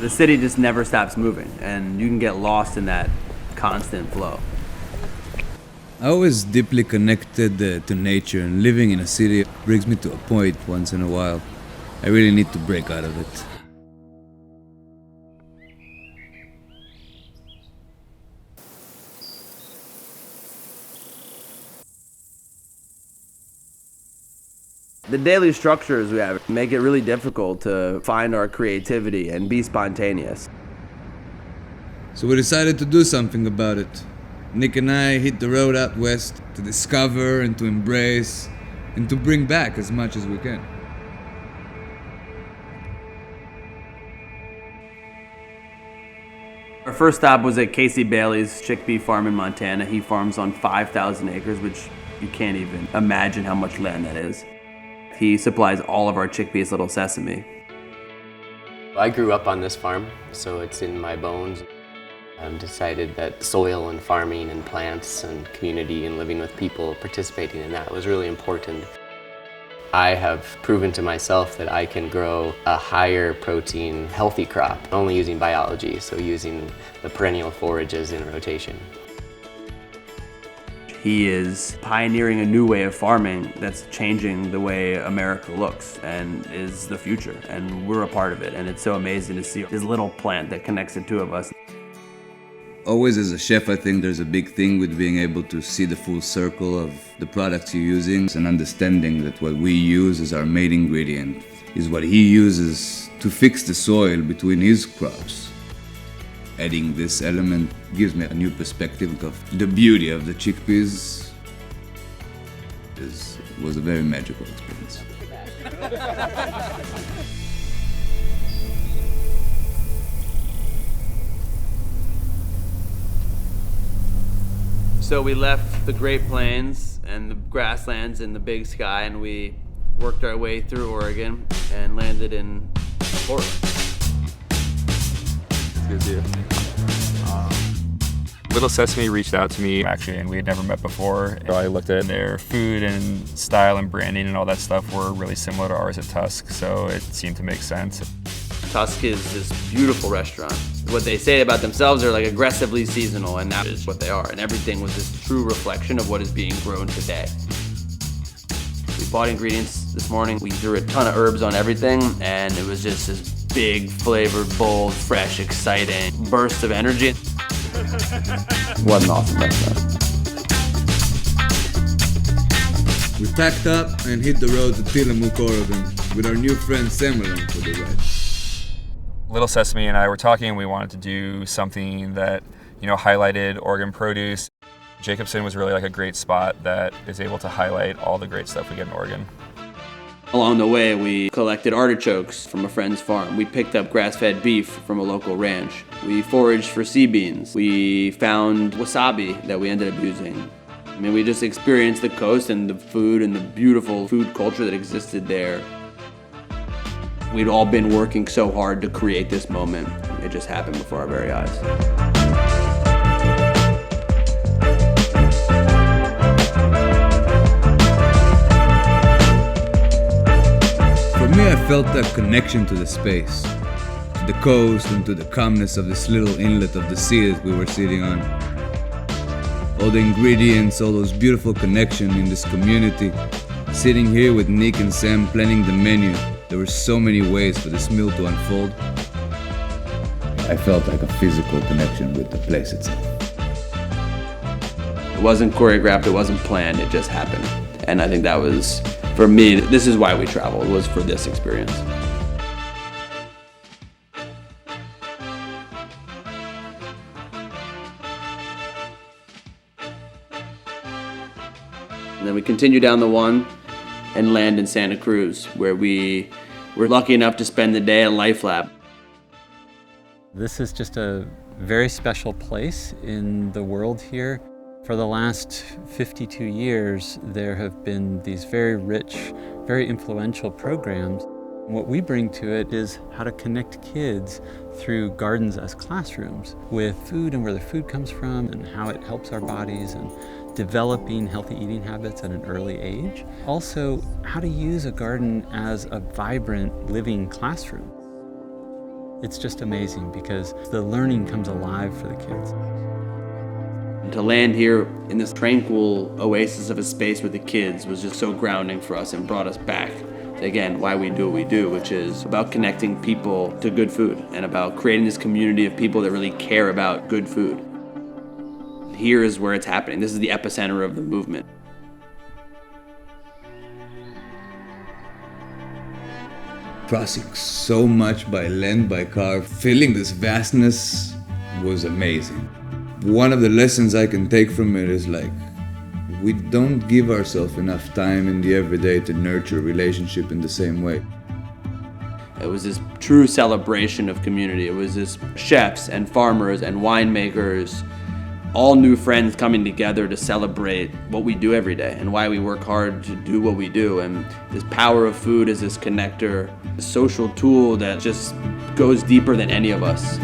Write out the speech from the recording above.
The city just never stops moving, and you can get lost in that constant flow. I was deeply connected to nature, and living in a city brings me to a point once in a while. I really need to break out of it. The daily structures we have make it really difficult to find our creativity and be spontaneous. So we decided to do something about it. Nick and I hit the road out west to discover and to embrace and to bring back as much as we can. Our first stop was at Casey Bailey's chickpea farm in Montana. He farms on 5,000 acres, which you can't even imagine how much land that is. He supplies all of our chickpeas Little Sesame. I grew up on this farm, so it's in my bones. I've decided that soil and farming and plants and community and living with people, participating in that was really important. I have proven to myself that I can grow a higher protein, healthy crop, only using biology, so using the perennial forages in rotation. He is pioneering a new way of farming that's changing the way America looks and is the future, and we're a part of it, and it's so amazing to see this little plant that connects the two of us. Always as a chef, I think there's a big thing with being able to see the full circle of the products you're using and understanding that what we use as our main ingredient is what he uses to fix the soil between his crops. Adding this element gives me a new perspective of the beauty of the chickpeas. It was a very magical experience. So we left the Great Plains and the grasslands and the big sky, and we worked our way through Oregon and landed in Portland. Good deal. Little Sesame reached out to me actually, and we had never met before. So I looked at their food and style and branding and all that stuff were really similar to ours at Tusk, so it seemed to make sense. Tusk is this beautiful restaurant. What they say about themselves are like aggressively seasonal, and that is what they are. And everything was this true reflection of what is being grown today. We bought ingredients this morning. We threw a ton of herbs on everything, and it was just this big, flavored, bold, fresh, exciting burst of energy. What an awesome restaurant. We packed up and hit the road to Tillamook, Oregon, with our new friend Sam along for the ride. Little Sesame and I were talking, and we wanted to do something that, highlighted Oregon produce. Jacobson was really like a great spot that is able to highlight all the great stuff we get in Oregon. Along the way, we collected artichokes from a friend's farm. We picked up grass-fed beef from a local ranch. We foraged for sea beans. We found wasabi that we ended up using. I mean, we just experienced the coast and the food and the beautiful food culture that existed there. We'd all been working so hard to create this moment. It just happened before our very eyes. For me, I felt that connection to the space, to the coast and to the calmness of this little inlet of the sea that we were sitting on. All the ingredients, all those beautiful connections in this community. Sitting here with Nick and Sam planning the menu, there were so many ways for this meal to unfold. I felt like a physical connection with the place itself. It wasn't choreographed, it wasn't planned, it just happened. And I think that was, for me, this is why we traveled, was for this experience. And then we continue down the one and land in Santa Cruz, where we were lucky enough to spend the day at Life Lab. This is just a very special place in the world here. For the last 52 years, there have been these very rich, very influential programs. What we bring to it is how to connect kids through gardens as classrooms with food and where the food comes from and how it helps our bodies and developing healthy eating habits at an early age. Also, how to use a garden as a vibrant, living classroom. It's just amazing because the learning comes alive for the kids. And to land here in this tranquil oasis of a space with the kids was just so grounding for us and brought us back to, again, why we do what we do, which is about connecting people to good food and about creating this community of people that really care about good food. Here is where it's happening. This is the epicenter of the movement. Crossing so much by land, by car, feeling this vastness was amazing. One of the lessons I can take from it is like, we don't give ourselves enough time in the everyday to nurture a relationship in the same way. It was this true celebration of community. It was this chefs and farmers and winemakers, all new friends coming together to celebrate what we do every day and why we work hard to do what we do. And this power of food is this connector, a social tool that just goes deeper than any of us.